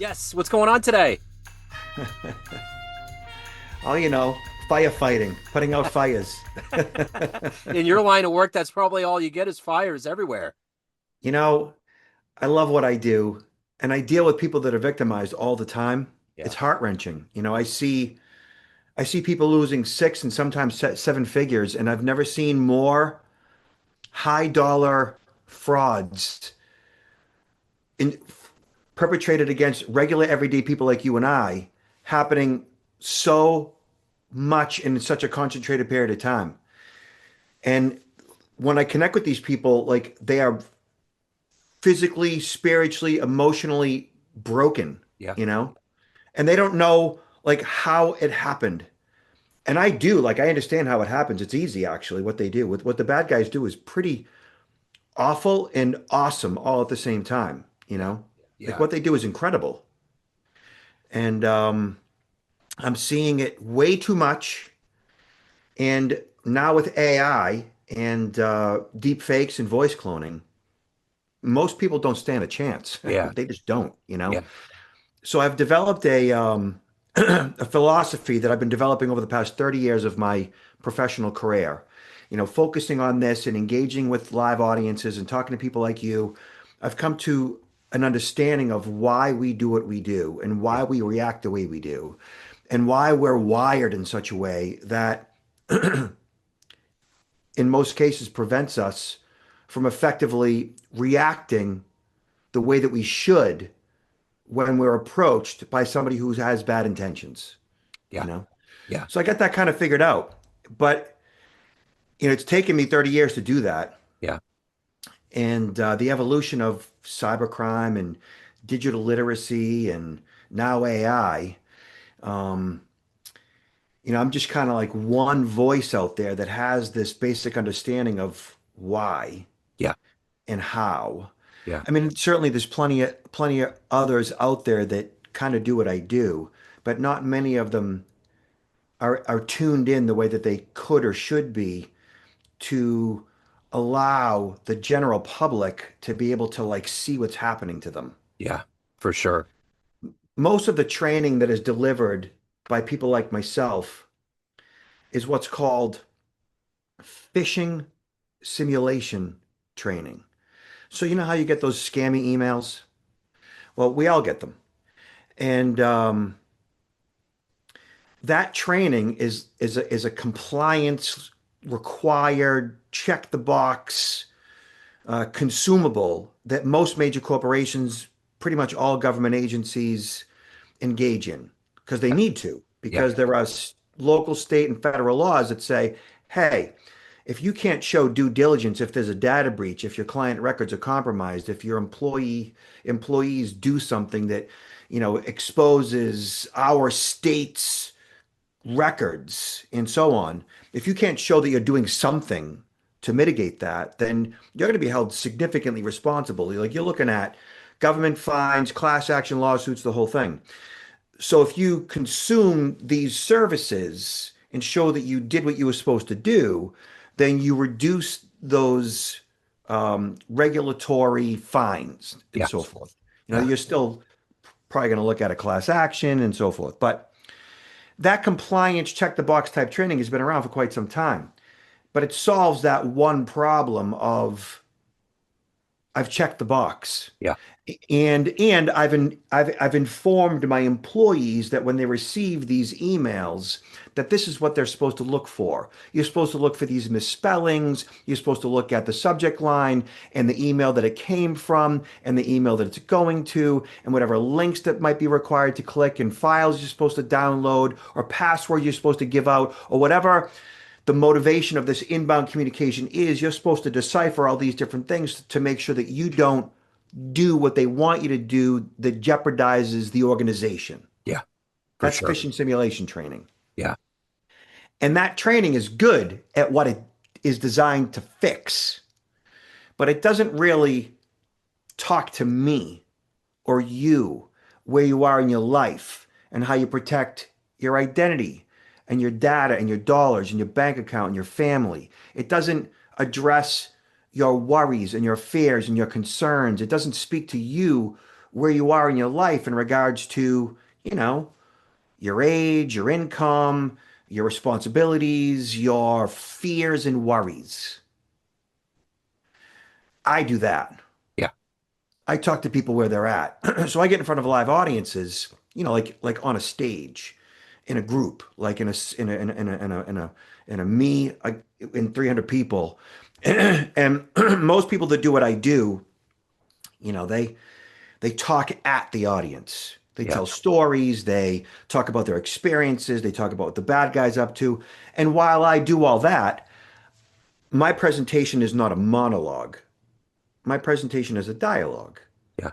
Yes, what's going on today? Oh, firefighting, putting out fires. In your line of work, that's probably all you get is fires everywhere. You know, I love what I do, and I deal with people that are victimized all the time. Yeah. It's heart-wrenching. I see people losing six and sometimes seven figures, and I've never seen more high dollar frauds in, perpetrated against regular everyday people like you and I happening so much in such a concentrated period of time. And when I connect with these people, like they are physically, spiritually, emotionally broken, Yeah. you know, and they don't know like how it happened. And I do, like, I understand how it happens. It's easy, actually, what they do. With what the bad guys do is pretty awful and awesome all at the same time, you Yeah. know? Like Yeah. what they do is incredible. And I'm seeing it way too much. And now with AI and deep fakes and voice cloning, most people don't stand a chance. Yeah. They just don't, you know? Yeah. So I've developed a a philosophy that I've been developing over the past 30 years of my professional career. Focusing on this and engaging with live audiences and talking to people like you, I've come to an understanding of why we do what we do and Yeah. why we react the way we do and why we're wired in such a way that in most cases prevents us from effectively reacting the way that we should when we're approached by somebody who has bad intentions, you Yeah. know? Yeah. So I got that kind of figured out. But, it's taken me 30 years to do that. Yeah. And the evolution of cybercrime and digital literacy and now AI, um, I'm just kind of like one voice out there that has this basic understanding of why Yeah. and how. Yeah. I mean, certainly there's plenty of others out there that kind of do what I do, but not many of them are tuned in the way that they could or should be to allow the general public to be able to like see what's happening to them. Yeah. For sure. Most of the training that is delivered by people like myself is what's called phishing simulation training. So you know how you get those scammy emails? Well, we all get them. And that training is a compliance required, check the box, consumable that most major corporations, pretty much all government agencies engage in because they Yeah. need to, Yeah. because there are local, state, and federal laws that say, hey, if you can't show due diligence, if there's a data breach, if your client records are compromised, if your employees do something that, exposes our state's records and so on, if you can't show that you're doing something to mitigate that, then you're going to be held significantly responsible. Like you're looking at government fines, class action lawsuits, the whole thing. So if you consume these services and show that you did what you were supposed to do, then you reduce those regulatory fines and Yeah. so forth. Yeah. You're still probably going to look at a class action and so forth. But that compliance check the box type training has been around for quite some time. But it solves that one problem of I've checked the box. Yeah. And I've informed my employees that when they receive these emails, that this is what they're supposed to look for. You're supposed to look for these misspellings. You're supposed to look at the subject line and the email that it came from and the email that it's going to and whatever links that might be required to click and files you're supposed to download or password you're supposed to give out or whatever the motivation of this inbound communication is. You're supposed to decipher all these different things to make sure that you don't do what they want you to do that jeopardizes the organization. Yeah. For That's sure. phishing simulation training. Yeah. And that training is good at what it is designed to fix, but it doesn't really talk to me or you where you are in your life and how you protect your identity and your data and your dollars and your bank account and your family. It doesn't address your worries and your fears and your concerns. It doesn't speak to you where you are in your life in regards to, you know, your age, your income, your responsibilities, your fears and worries. I do that. Yeah. I talk to people where they're at. So I get in front of live audiences, like on a stage, in a group, like in a me in 300 people, and most people that do what I do, they talk at the audience. They Yeah. tell stories. They talk about their experiences. They talk about what the bad guy's up to. And while I do all that, my presentation is not a monologue. My presentation is a dialogue. Yeah.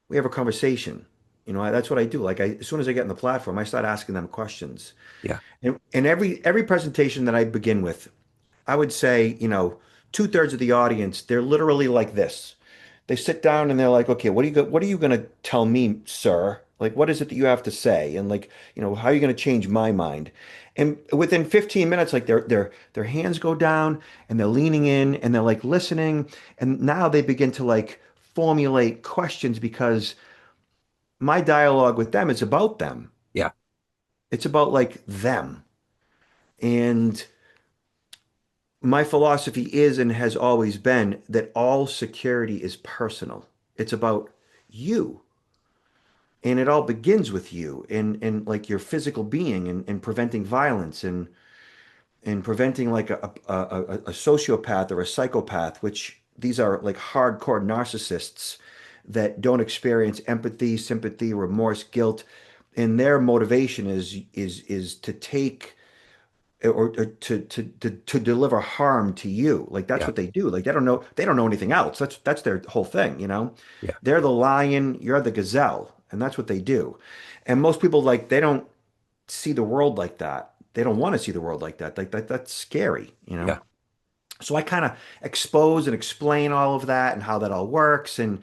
We have a conversation. That's what I do. As soon as I get on the platform, I start asking them questions. Yeah. And every presentation that I begin with, I would say, two-thirds of the audience, they're literally like this. They sit down and they're like, okay, what are you going to tell me, sir? Like, what is it that you have to say? And like, how are you going to change my mind? And within 15 minutes, like their hands go down and they're leaning in and they're like listening. And now they begin to like formulate questions because my dialogue with them is about them. Yeah. It's about like them. And my philosophy is and has always been that all security is personal. It's about you. And it all begins with you and like your physical being and preventing violence and preventing like a sociopath or a psychopath, which these are like hardcore narcissists that don't experience empathy, sympathy, remorse, guilt. And their motivation is to take or to deliver harm to you. Like that's Yeah. what they do. Like they don't know anything else. That's their whole thing. Yeah. They're the lion, you're the gazelle, and that's what they do. And most people like they don't see the world like that. They don't want to see the world like that. Like that's scary. Yeah. So I kind of expose and explain all of that and how that all works and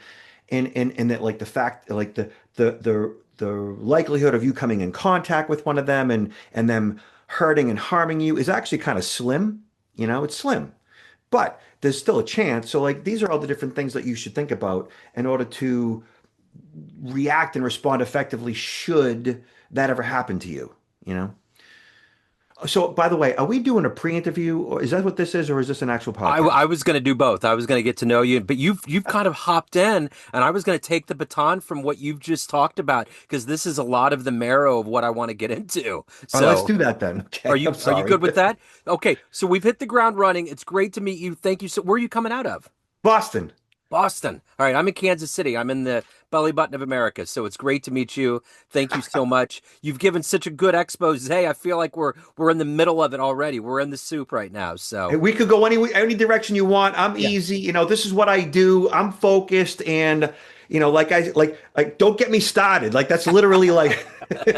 that like the fact like the likelihood of you coming in contact with one of them and them hurting and harming you is actually kind of slim. It's slim, but there's still a chance. So like these are all the different things that you should think about in order to react and respond effectively should that ever happen to you, you know? So by the way, are we doing a pre-interview or is that what this is or is this an actual I podcast? was going to do both. I was going to get to know you, but you've kind of hopped in, and I was going to take the baton from what you've just talked about because this is a lot of the marrow of what I want to get into. All right, let's So, do that then. are Okay, you I'm are you sorry. good with that? Okay, so we've hit the ground running. It's great to meet you. Thank you. So, where are you coming out of? Boston. Boston. All right, I'm in Kansas City. I'm in the belly button of America, so it's great to meet you. Thank you so much. You've given such a good expose. Hey, I feel like we're in the middle of it already. We're in the soup right now. Hey, So, we could go any direction you want. I'm yeah. easy. This is what I do. I'm focused and like like don't get me started. Like that's literally like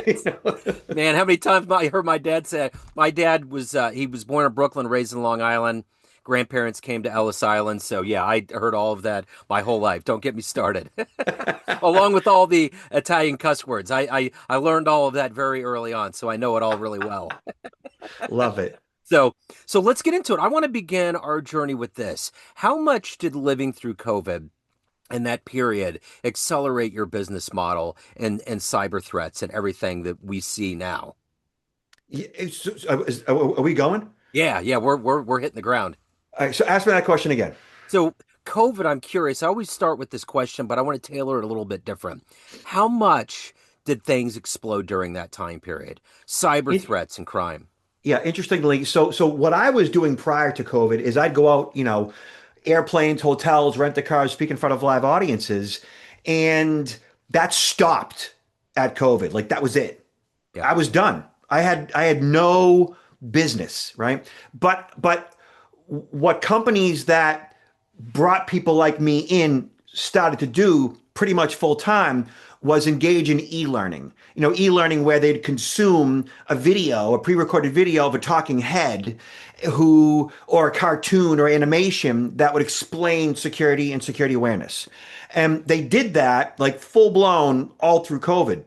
you know. Man, how many times I heard my dad say my dad was he was born in Brooklyn, raised in Long Island. Grandparents came to Ellis Island, so yeah, I heard all of that my whole life. Don't get me started. Along with all the Italian cuss words, I learned all of that very early on, so I know it all really well. Love it. So so let's get into it. I want to begin our journey with this. How much did living through COVID and that period accelerate your business model and cyber threats and everything that we see now? Yeah, are we going? Yeah, yeah, we're hitting the ground. All right, so ask me that question again. So, COVID, I'm curious. I always start with this question, but I want to tailor it a little bit different. How much did things explode during that time period? Cyber It, threats and crime. yeah, interestingly, so what I was doing prior to COVID is I'd go out, airplanes, hotels, rent the cars, speak in front of live audiences, and that stopped at COVID. Like that was it. Yeah, I was done. I had no business, right? But what companies that brought people like me in started to do pretty much full time was engage in e-learning. E-learning where they'd consume a video, a pre-recorded video of a talking head or a cartoon or animation that would explain security and security awareness. And they did that like full blown all through COVID.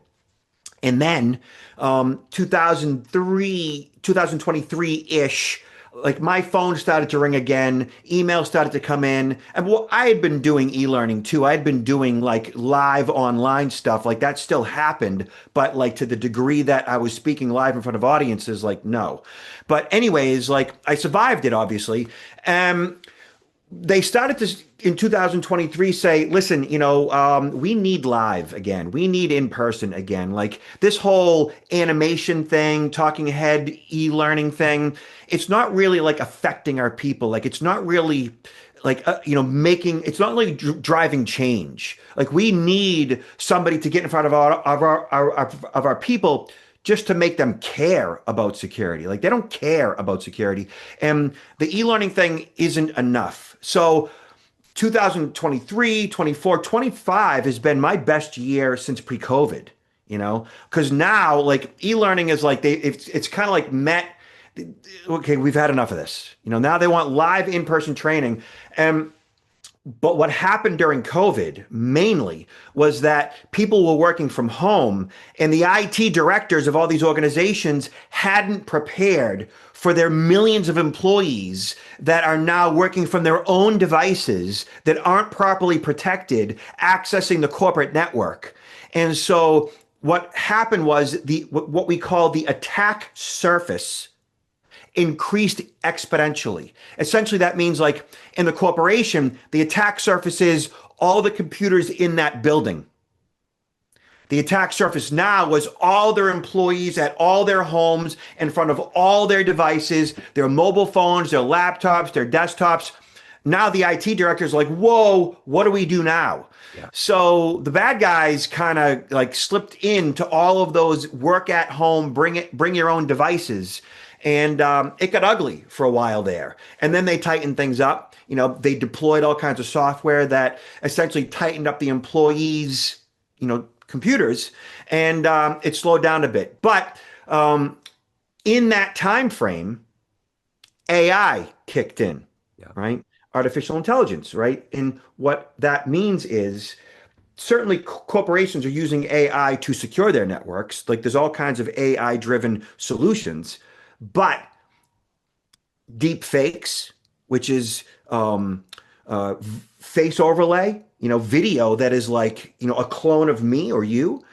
And then 2023-ish, like my phone started to ring again, email started to come in. And well, I had been doing e-learning too. I had been doing like live online stuff. Like that still happened, but like to the degree that I was speaking live in front of audiences, like no. But anyways, like I survived it obviously. They started to in 2023 say, listen, we need live again. We need in person again. Like this whole animation thing, talking head, e-learning thing, it's not really like affecting our people. Like it's not really like, making, it's not really driving change. Like we need somebody to get in front of our people just to make them care about security. Like they don't care about security. And the e-learning thing isn't enough. So 2023, 24, 25 has been my best year since pre-COVID, because now like e-learning is like it's kind of like met. Okay, we've had enough of this. Now they want live in-person training. But what happened during COVID mainly was that people were working from home and the IT directors of all these organizations hadn't prepared for their millions of employees that are now working from their own devices that aren't properly protected, accessing the corporate network. And so what happened was what we call the attack surface increased exponentially. Essentially, that means like in the corporation, the attack surface is all the computers in that building. The attack surface now was all their employees at all their homes in front of all their devices, their mobile phones, their laptops, their desktops. Now the IT director's like, whoa, what do we do now? Yeah. So the bad guys kind of like slipped into all of those work at home, bring your own devices. And it got ugly for a while there. And then they tightened things up. They deployed all kinds of software that essentially tightened up the employees, computers, and it slowed down a bit. But in that time frame, AI kicked in, yeah. Right? Artificial intelligence, right? And what that means is certainly corporations are using AI to secure their networks. Like there's all kinds of AI-driven solutions. But deep fakes, which is face overlay, video that is like, a clone of me or you,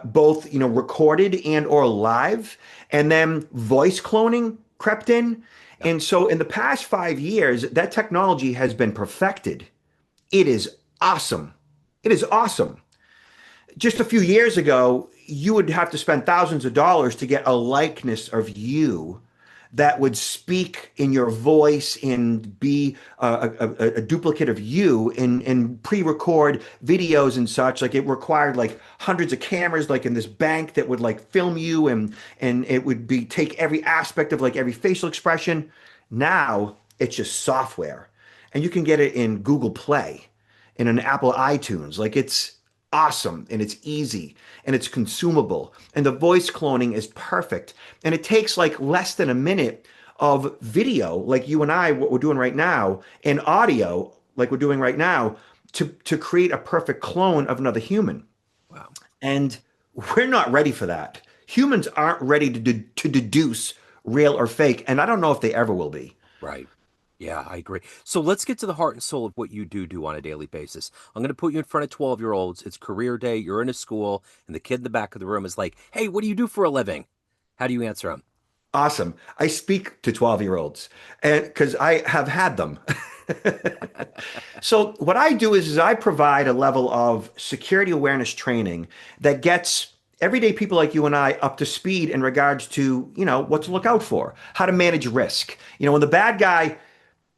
both, recorded and or live, and then voice cloning crept in. And so in the past 5 years, that technology has been perfected. It is awesome. It is awesome. Just a few years ago, you would have to spend thousands of dollars to get a likeness of you that would speak in your voice and be a duplicate of you and pre-record videos and such. Like it required like hundreds of cameras, like in this bank that would like film you and it would be take every aspect of like every facial expression. Now it's just software, and you can get it in Google Play, in an Apple iTunes. Like it's awesome and it's easy and it's consumable, and the voice cloning is perfect, and it takes like less than a minute of video like you and I, what we're doing right now, and audio like we're doing right now to create a perfect clone of another human. Wow. And we're not ready for that. Humans aren't ready to deduce real or fake, and I don't know if they ever will be. Right. Yeah, I agree. So let's get to the heart and soul of what you do on a daily basis. I'm going to put you in front of 12-year-olds. It's career day. You're in a school, and the kid in the back of the room is like, hey, what do you do for a living? How do you answer them? Awesome. I speak to 12-year-olds and because I have had them. So what I do is I provide a level of security awareness training that gets everyday people like you and I up to speed in regards to, what to look out for, how to manage risk. When the bad guy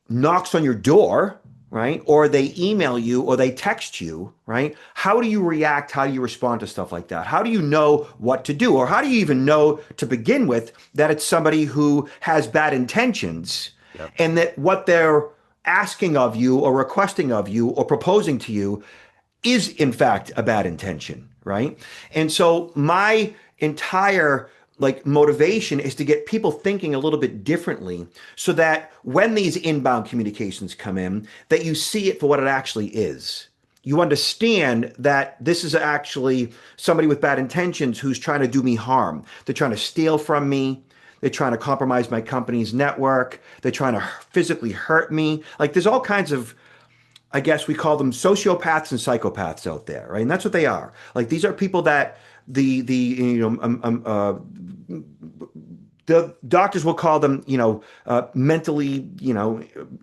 knocks on your door, right? Or they email you or they text you, right? How do you react? How do you respond to stuff like that? How do you know what to do? Or how do you even know to begin with that it's somebody who has bad intentions, yep, and that what they're asking of you or requesting of you or proposing to you is in fact a bad intention, right? And so my entire motivation is to get people thinking a little bit differently so that when these inbound communications come in, that you see it for what it actually is. You understand that this is actually somebody with bad intentions who's trying to do me harm. They're trying to steal from me. They're trying to compromise my company's network. They're trying to physically hurt me. Like there's all kinds of, I guess we call them sociopaths and psychopaths out there, right? And that's what they are. Like these are people that the doctors will call them, mentally,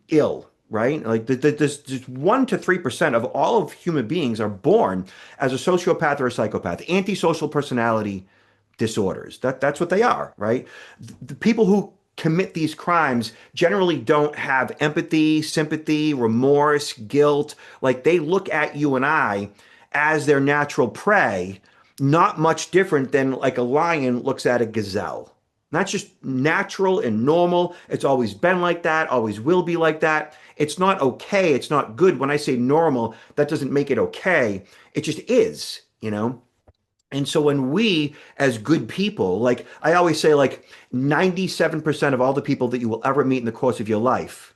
ill, right? Like there's just 1 to 3% of all of human beings are born as a sociopath or a psychopath, antisocial personality disorders. That's what they are, right? The people who commit these crimes generally don't have empathy, sympathy, remorse, guilt. Like they look at you and I as their natural prey, not much different than like a lion looks at a gazelle. That's just natural and normal. It's always been like that, always will be like that. It's not okay. It's not good. When I say normal, that doesn't make it okay. It just is, you know? And so when we, as good people, like I always say, like 97% of all the people that you will ever meet in the course of your life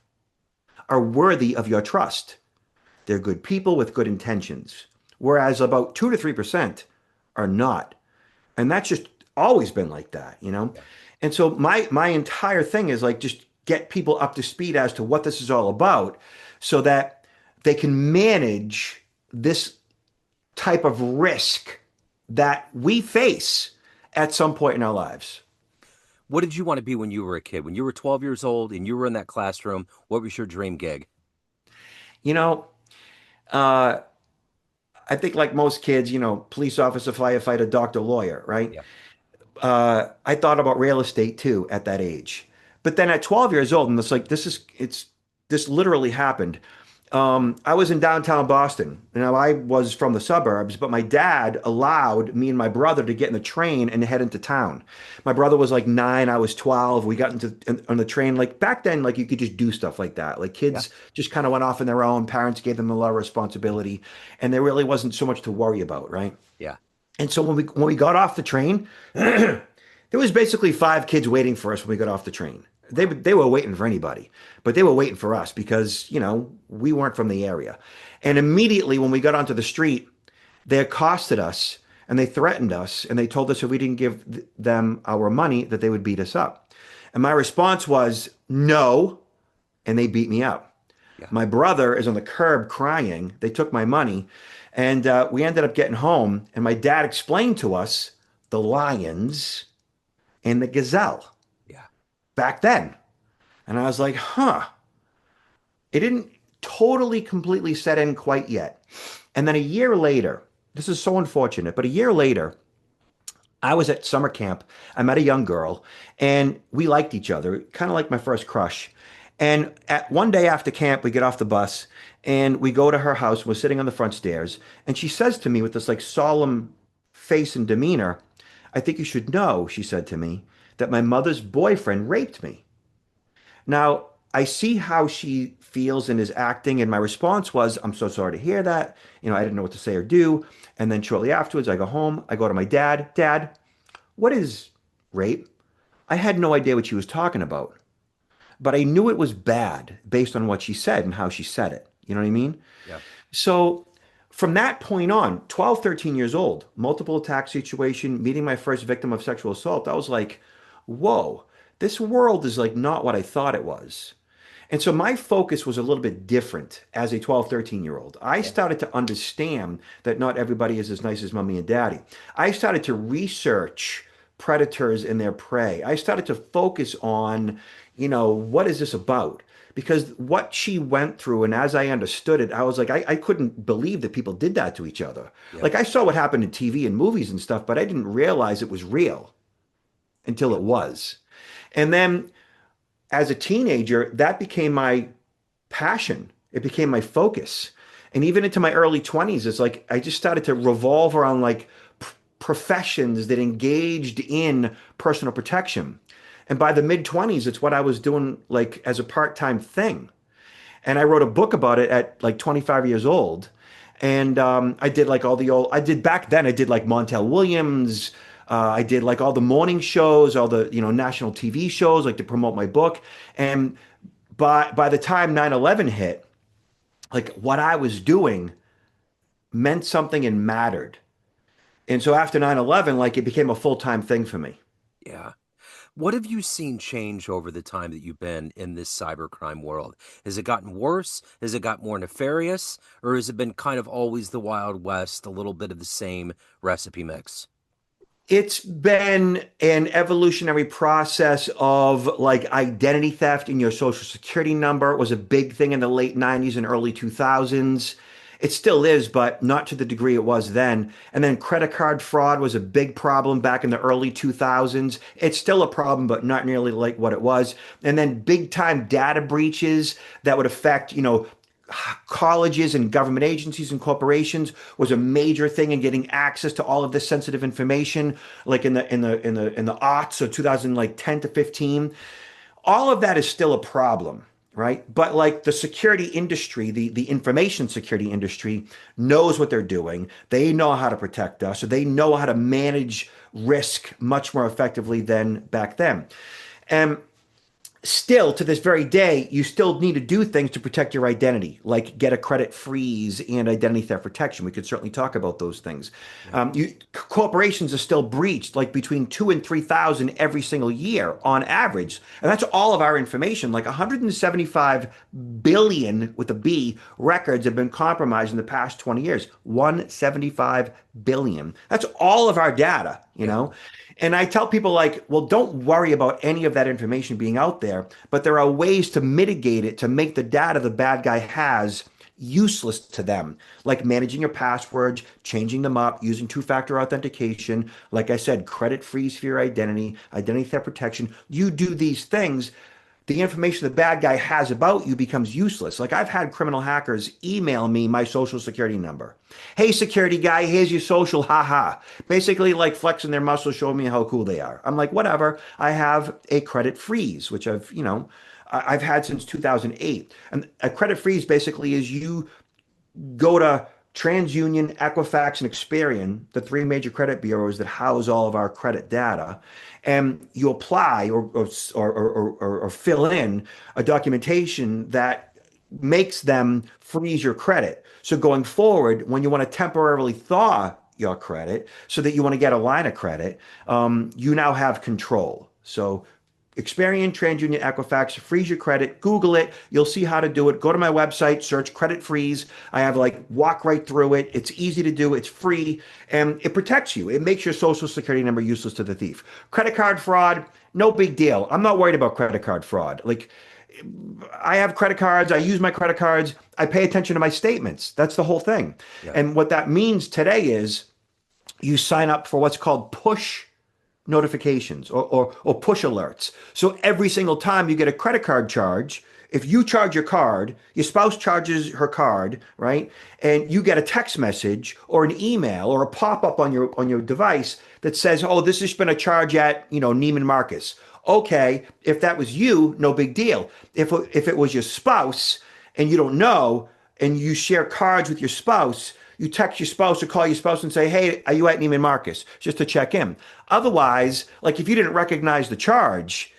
are worthy of your trust. They're good people with good intentions, whereas about 2 to 3% are not. And that's just always been like that, you know? Yeah. And so my entire thing is like just get people up to speed as to what this is all about so that they can manage this type of risk that we face at some point in our lives. What did you want to be when you were a kid? When you were 12 years old and you were in that classroom, what was your dream gig? You know, uh, I think like most kids, police officer, firefighter, doctor, lawyer, right? Yeah. I thought about real estate too at that age. But then at 12 years old, and it's like, this literally happened. I was in downtown Boston. Now, I was from the suburbs, but my dad allowed me and my brother to get in the train and head into town. My brother was like 9, I was 12. We got on the train. Like back then, like you could just do stuff like that. Like Yeah. kids just kind of went off on their own. Parents gave them a lot of responsibility, and there really wasn't so much to worry about, right? Yeah. And so when we got off the train, there was basically 5 kids waiting for us when we got off the train. Wow. They were waiting for anybody, but they were waiting for us because, we weren't from the area. And immediately when we got onto the street, they accosted us and they threatened us and they told us if we didn't give them our money that they would beat us up. And my response was no, and they beat me up. Yeah. My brother is on the curb crying. They took my money, and we ended up getting home. And my dad explained to us the lions and the gazelle Yeah. back then. And I was like, huh. It didn't totally completely set in quite yet. And then a year later, this is so unfortunate, but a year later, I was at summer camp. I met a young girl and we liked each other, kind of like my first crush. And at one day after camp, we get off the bus and we go to her house. We're sitting on the front stairs. And she says to me with this like solemn face and demeanor, I think you should know, she said to me, that my mother's boyfriend raped me. Now, I see how she feels and is acting, and my response was, I'm so sorry to hear that. I didn't know what to say or do. And then shortly afterwards, I go home, I go to my dad. Dad, what is rape? I had no idea what she was talking about, but I knew it was bad based on what she said and how she said it. You know what I mean? Yeah. So from that point on, 12, 13 years old, multiple attack situation, meeting my first victim of sexual assault, I was like, whoa, this world is like not what I thought it was. And so my focus was a little bit different as a 12, 13-year-old. I Yeah. started to understand that not everybody is as nice as mommy and daddy. I started to research predators and their prey. I started to focus on, what is this about? Because what she went through, and as I understood it, I was like, I couldn't believe that people did that to each other. Yeah. Like I saw what happened in TV and movies and stuff, but I didn't realize it was real until Yeah. it was. And then as a teenager, that became my passion. It became my focus. And even into my early 20s, it's like I just started to revolve around like professions that engaged in personal protection. And by the mid 20s, it's what I was doing like as a part-time thing. And I wrote a book about it at like 25 years old. And I did like all the old, I did back then, I did like Montel Williams. I did like all the morning shows, all the, national TV shows, like to promote my book. And by the time 9/11 hit, like what I was doing meant something and mattered. And so after 9/11, like it became a full-time thing for me. Yeah. What have you seen change over the time that you've been in this cybercrime world? Has it gotten worse? Has it got more nefarious? Or has it been kind of always the Wild West, a little bit of the same recipe mix? It's been an evolutionary process of like identity theft in your social security number. It was a big thing in the late 90s and early 2000s. It still is, but not to the degree it was then. And then credit card fraud was a big problem back in the early 2000s. It's still a problem, but not nearly like what it was. And then big time data breaches that would affect, colleges and government agencies and corporations was a major thing in getting access to all of this sensitive information, like in the aughts, so 2000 like 10 to 15. All of that is still a problem, right? But like the security industry, the information security industry knows what they're doing. They know how to protect us, so they know how to manage risk much more effectively than back then. And still to this very day, you still need to do things to protect your identity, like get a credit freeze and identity theft protection. We could certainly talk about those things. Yeah. Corporations are still breached like between 2 and 3,000 every single year on average. And that's all of our information. Like 175 billion with a B records have been compromised in the past 20 years. 175 billion. That's all of our data, you know? And I tell people like, well, don't worry about any of that information being out there, but there are ways to mitigate it to make the data the bad guy has useless to them, like managing your passwords, changing them up, using two-factor authentication. Like I said, credit freeze for your identity theft protection. You do these things, the information the bad guy has about you becomes useless. Like I've had criminal hackers email me my social security number. Hey, security guy, here's your social, haha. Basically like flexing their muscles, showing me how cool they are. I'm like, whatever. I have a credit freeze, which I've had since 2008. And a credit freeze basically is you go to TransUnion, Equifax, and Experian, the three major credit bureaus that house all of our credit data, and you apply or fill in a documentation that makes them freeze your credit. So going forward, when you want to temporarily thaw your credit so that you want to get a line of credit, you now have control. So Experian, TransUnion, Equifax, freeze your credit, Google it. You'll see how to do it. Go to my website, search credit freeze. I have like walk right through it. It's easy to do. It's free and it protects you. It makes your social security number useless to the thief. Credit card fraud, no big deal. I'm not worried about credit card fraud. Like I have credit cards. I use my credit cards. I pay attention to my statements. That's the whole thing. Yeah. And what that means today is you sign up for what's called push notifications or push alerts. So every single time you get a credit card charge, if you charge your card, your spouse charges her card, right? And you get a text message or an email or a pop-up on your device that says, oh, this has been a charge at, Neiman Marcus. Okay, if that was you, no big deal. If it was your spouse and you don't know and you share cards with your spouse, you text your spouse or call your spouse and say, hey, are you at Neiman Marcus? Just to check in. Otherwise, like if you didn't recognize the charge,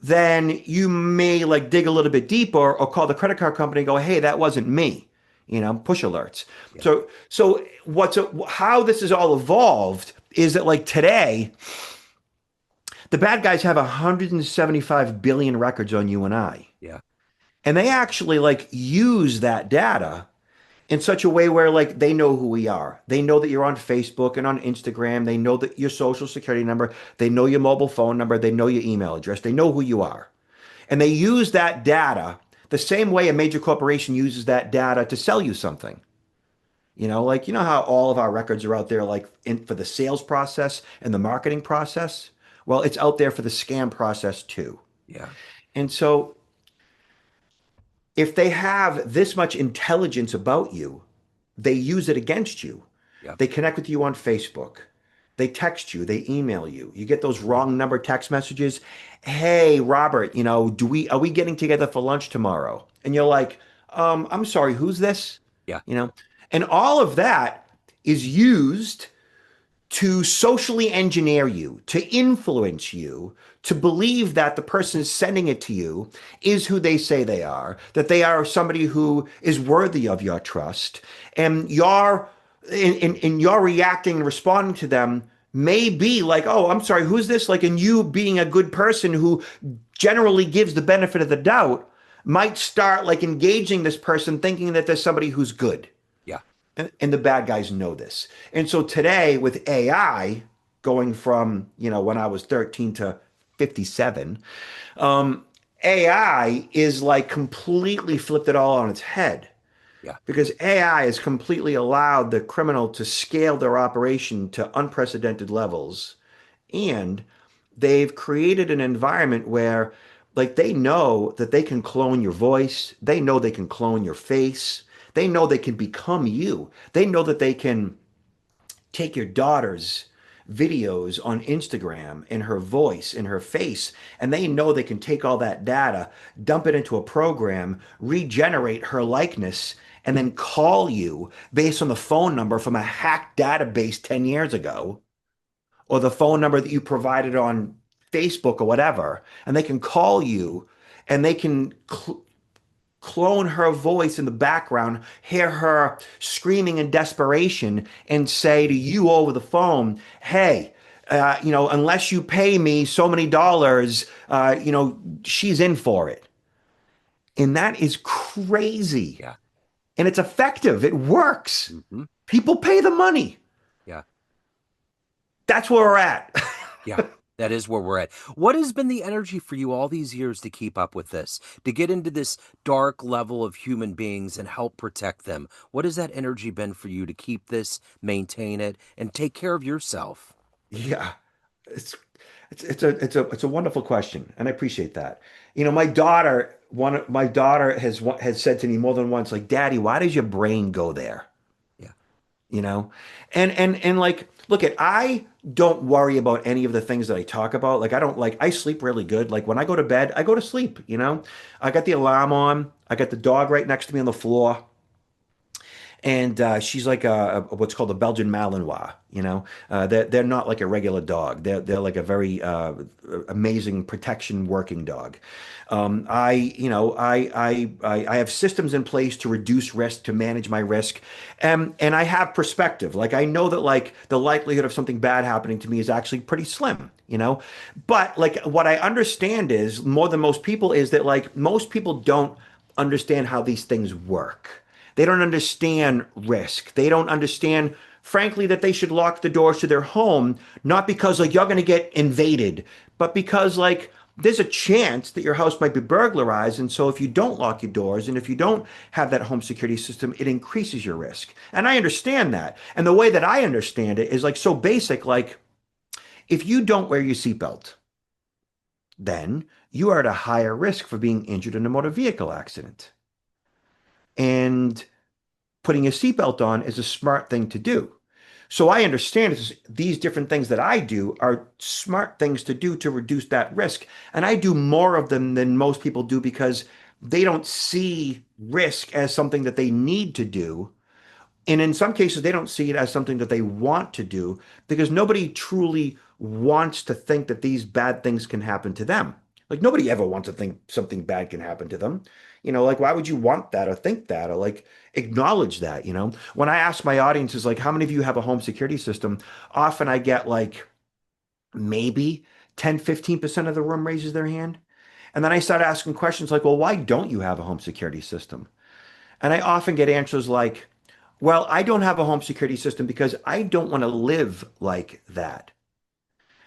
then you may like dig a little bit deeper or call the credit card company and go, hey, that wasn't me. Push alerts. Yeah. So how this has all evolved is that like today, the bad guys have 175 billion records on you and I. Yeah. And they actually like use that data in such a way where like they know who we are. They know that you're on Facebook and on Instagram. They know that your social security number. They know your mobile phone number. They know your email address. They know who you are. And they use that data the same way a major corporation uses that data to sell you something. Like, how all of our records are out there like for the sales process and the marketing process? Well, it's out there for the scam process too. Yeah. And so if they have this much intelligence about you, they use it against you. Yeah. They connect with you on Facebook. They text you, they email you. You get those wrong number text messages. Hey, Robert, are we getting together for lunch tomorrow? And you're like, I'm sorry, who's this? Yeah. And all of that is used to socially engineer you, to influence you, to believe that the person sending it to you is who they say they are, that they are somebody who is worthy of your trust, and you're reacting and responding to them may be like, oh, I'm sorry, who's this? Like, and you being a good person who generally gives the benefit of the doubt might start like engaging this person thinking that there's somebody who's good. Yeah. And the bad guys know this. And so today with AI going from, when I was 13 to 57, um, AI is like completely flipped it all on its head Yeah. because AI has completely allowed the criminal to scale their operation to unprecedented levels. And they've created an environment where, like, they know that they can clone your voice, they know they can clone your face, they know they can become you, they know that they can take your daughter's videos on Instagram and her voice and her face, and they know they can take all that data, dump it into a program, regenerate her likeness, and then call you based on the phone number from a hacked database 10 years ago or the phone number that you provided on Facebook or whatever. And they can call you and they can clone her voice in the background, hear her screaming in desperation, and say to you over the phone, hey, unless you pay me so many dollars, she's in for it. And that is crazy. Yeah. And it's effective. It works. Hmm. People pay the money. Yeah. That's where we're at. Yeah. That is where we're at. What has been the energy for you all these years to keep up with this, to get into this dark level of human beings and help protect them? What has that energy been for you to keep this, maintain it, and take care of yourself? Yeah. It's it's a wonderful question, and I appreciate that. My daughter has said to me more than once, like, Daddy, why does your brain go there? Yeah. You know? And like, look at I don't worry about any of the things that I talk about. Like I sleep really good. Like when I go to bed, I go to sleep. I got the alarm on, I got the dog right next to me on the floor. And she's like what's called a Belgian Malinois. They're not like a regular dog. They're like a very amazing protection working dog. I have systems in place to reduce risk, to manage my risk, and I have perspective. Like I know that like the likelihood of something bad happening to me is actually pretty slim. But like what I understand is more than most people is that like most people don't understand how these things work. They don't understand risk. They don't understand, frankly, that they should lock the doors to their home, not because like you're going to get invaded, but because like there's a chance that your house might be burglarized. And so if you don't lock your doors and if you don't have that home security system, it increases your risk. And I understand that. And the way that I understand it is like so basic, like if you don't wear your seatbelt, then you are at a higher risk for being injured in a motor vehicle accident. And putting a seatbelt on is a smart thing to do. So I understand these different things that I do are smart things to do to reduce that risk. And I do more of them than most people do because they don't see risk as something that they need to do. And in some cases, they don't see it as something that they want to do because nobody truly wants to think that these bad things can happen to them. Like nobody ever wants to think something bad can happen to them. Like why would you want that or think that or like acknowledge that? When I ask my audiences, like, how many of you have a home security system? Often I get like maybe 10, 15% of the room raises their hand. And then I start asking questions like, well, why don't you have a home security system? And I often get answers like, well, I don't have a home security system because I don't want to live like that.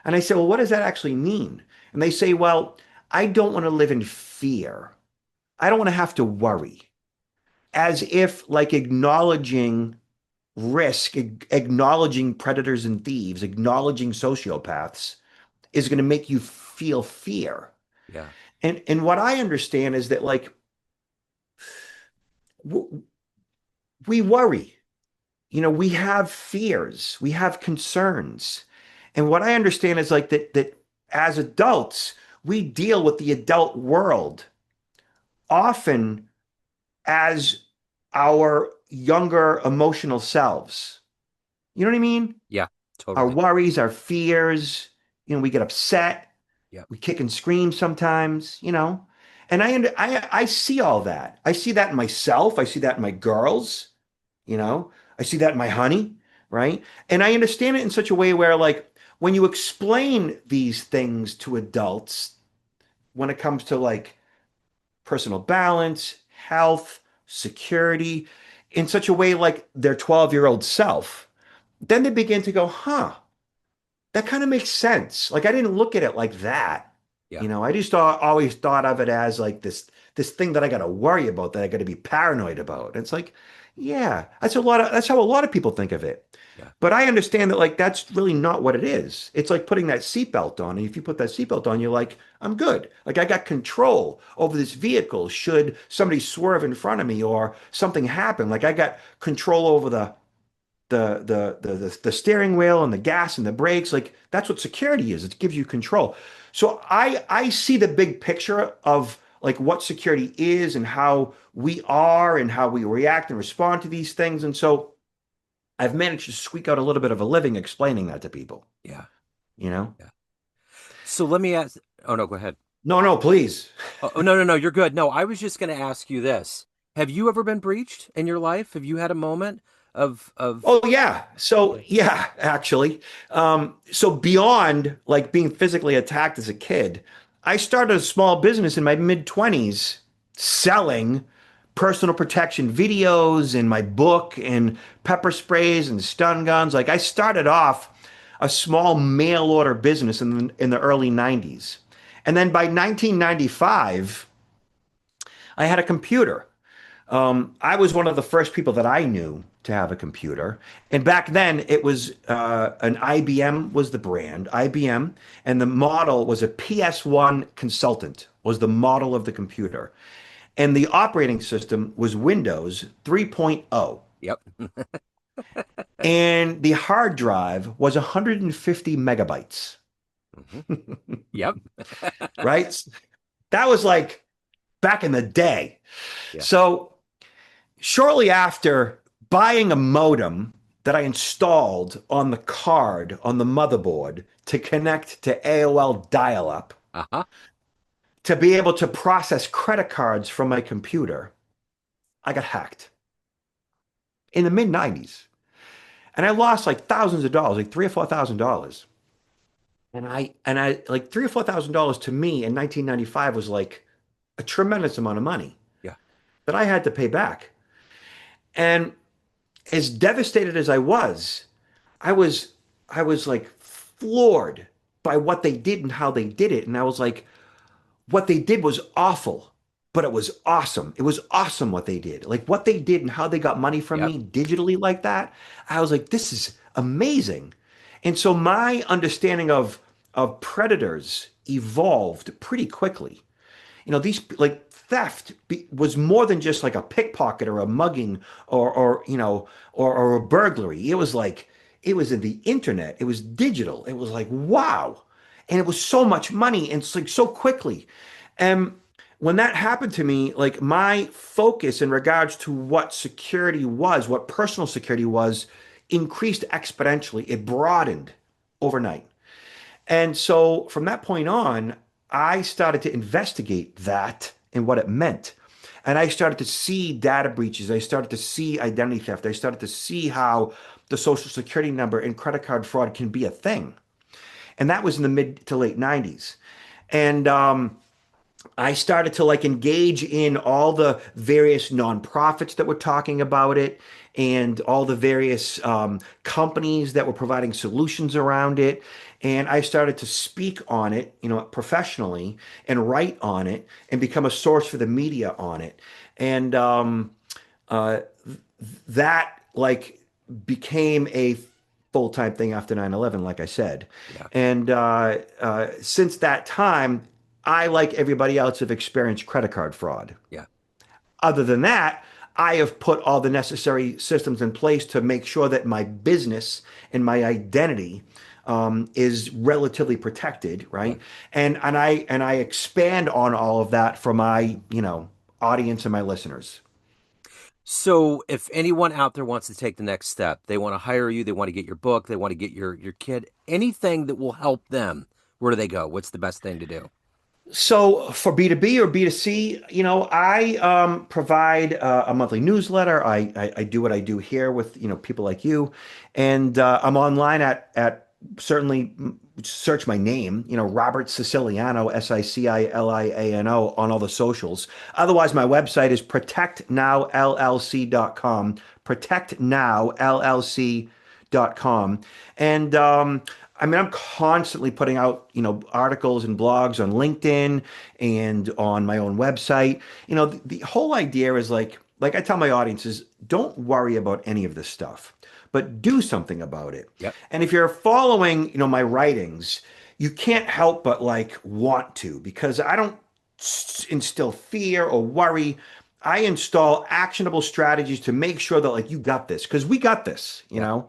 And I say, well, what does that actually mean? And they say, well, I don't want to live in fear. I don't want to have to worry. As if like acknowledging risk, acknowledging predators and thieves, acknowledging sociopaths is going to make you feel fear. Yeah. And what I understand is that like we worry. We have fears, we have concerns. And what I understand is like that as adults, we deal with the adult world often as our younger emotional selves. You know what I mean? Yeah. Our Totally. worries, our fears, we get upset, Yeah. we kick and scream sometimes. And I see all that. I see that in myself. I see that in my girls. You know, I see that in my honey, right? And I understand it in such a way where, like, when you explain these things to adults, when it comes to like personal balance, health, security, in such a way like their 12-year-old self, then they begin to go, huh, that kind of makes sense. Like I didn't look at it like that. Yeah. I just always thought of it as like this thing that I got to worry about, that I got to be paranoid about. And it's like, yeah, that's how a lot of people think of it. Yeah. But I understand that like that's really not what it is. It's like putting that seatbelt on. And if you put that seatbelt on, you're like, I'm good. Like I got control over this vehicle should somebody swerve in front of me or something happen. Like I got control over the steering wheel and the gas and the brakes. Like that's what security is. It gives you control. So I see the big picture of like what security is and how we are and how we react and respond to these things. And so I've managed to squeak out a little bit of a living explaining that to people, Yeah. you know? Yeah. So let me ask. Oh no, go ahead. No, no, please. No, no, no, you're good. No, I was just going to ask you this. Have you ever been breached in your life? Have you had a moment of Oh yeah. So yeah, actually. So beyond like being physically attacked as a kid, I started a small business in my mid-20s selling personal protection videos and my book and pepper sprays and stun guns. Like I started off a small mail order business in the early 90s. And then by 1995, I had a computer. I was one of the first people that I knew to have a computer. And back then, it was an IBM was the brand, IBM, and the model was a PS1 Consultant was the model of the computer. And the operating system was Windows 3.0. Yep. And the hard drive was 150 megabytes, Hmm. Yep. right? That was like back in the day. Yeah. So shortly after buying a modem that I installed on the card on the motherboard to connect to AOL dial-up Uh-huh. to be able to process credit cards from my computer, I got hacked in the mid 90s. And I lost like thousands of dollars, like three or four thousand dollars. And I like three or four thousand dollars to me in 1995 was like a tremendous amount of money Yeah. that I had to pay back. And as devastated as I was I was like floored by what they did and how they did it. And I was like, what they did was awful, but it was awesome. It was awesome what they did. Like what they did and how they got money from Yep. me digitally like that. I was like, this is amazing. And so my understanding of predators evolved pretty quickly. These like was more than just like a pickpocket or a mugging or a burglary. It was like it was in the internet. It was digital. It was like wow, and it was so much money and it's like so quickly. And when that happened to me, like my focus in regards to what security was, what personal security was, increased exponentially. It broadened overnight. And so from that point on, I started to investigate that and what it meant. And I started to see data breaches. I started to see identity theft. I started to see how the social security number and credit card fraud can be a thing. And that was in the mid to late 90s. And I started to like engage in all the various nonprofits that were talking about it and all the various companies that were providing solutions around it. And I started to speak on it, professionally and write on it and become a source for the media on it. And uh, that like became a full-time thing after 9/11, like I said. Yeah. And since that time, I, like everybody else, have experienced credit card fraud. Yeah. Other than that, I have put all the necessary systems in place to make sure that my business and my identity is relatively protected, Yeah. right? And I expand on all of that for my audience and my listeners. So if anyone out there wants to take the next step, they want to hire you, they want to get your book, they want to get your kid, anything that will help them, where do they go? What's the best thing to do? So for B2B or B2C, I provide a monthly newsletter. I do what I do here with people like you, and I'm online at certainly search my name, Robert Siciliano, Siciliano on all the socials. Otherwise, my website is protectnowllc.com, protectnowllc.com. And I mean, I'm constantly putting out, articles and blogs on LinkedIn and on my own website. The whole idea is like I tell my audiences, don't worry about any of this stuff, but do something about it. Yep. And if you're following, my writings, you can't help but like want to, because I don't instill fear or worry. I install actionable strategies to make sure that like you got this, because we got this, Yeah.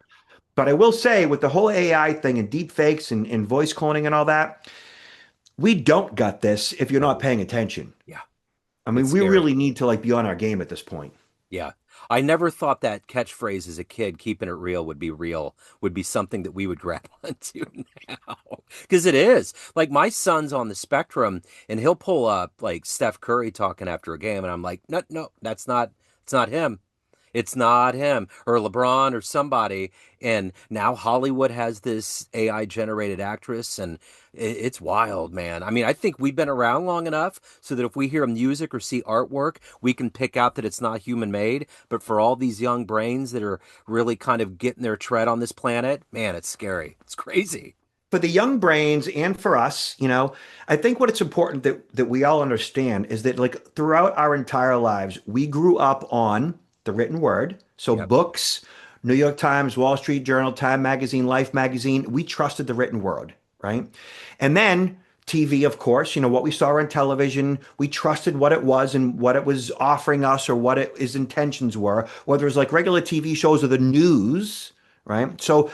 But I will say with the whole AI thing and deep fakes and voice cloning and all that, we don't got this if you're not No. paying attention. Yeah. I mean, It's we scary. really need to like be on our game at this point. Yeah. I never thought that catchphrase as a kid, keeping it real, would be something that we would grab onto now. Because it is. Like my son's on the spectrum and he'll pull up like Steph Curry talking after a game, and I'm like, no, no, it's not him. It's not him or LeBron or somebody. And now Hollywood has this AI generated actress, and it's wild, man. I mean, I think we've been around long enough so that if we hear music or see artwork, we can pick out that it's not human made. But for all these young brains that are really kind of getting their tread on this planet, man, it's scary. It's crazy. For the young brains and for us, I think what it's important that we all understand is that like throughout our entire lives, we grew up on the written word. So Yep. books, New York Times, Wall Street Journal, Time Magazine, Life Magazine, we trusted the written word, right? And then TV, of course, what we saw on television, we trusted what it was and what it was offering us or what its intentions were, whether it was like regular TV shows or the news, right? So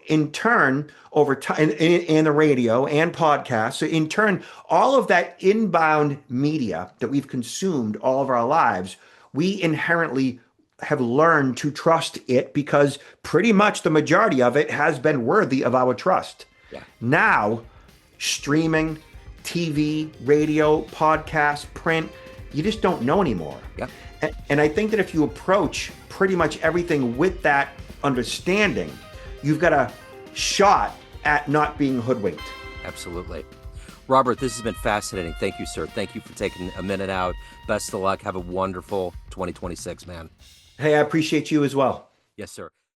in turn, over time, and the radio and podcasts, so in turn, all of that inbound media that we've consumed all of our lives, we inherently have learned to trust it because pretty much the majority of it has been worthy of our trust. Yeah. Now, streaming, TV, radio, podcast, print, you just don't know anymore. Yep. And I think that if you approach pretty much everything with that understanding, you've got a shot at not being hoodwinked. Absolutely. Robert, this has been fascinating. Thank you, sir. Thank you for taking a minute out. Best of luck. Have a wonderful 2026, man. Hey, I appreciate you as well. Yes, sir.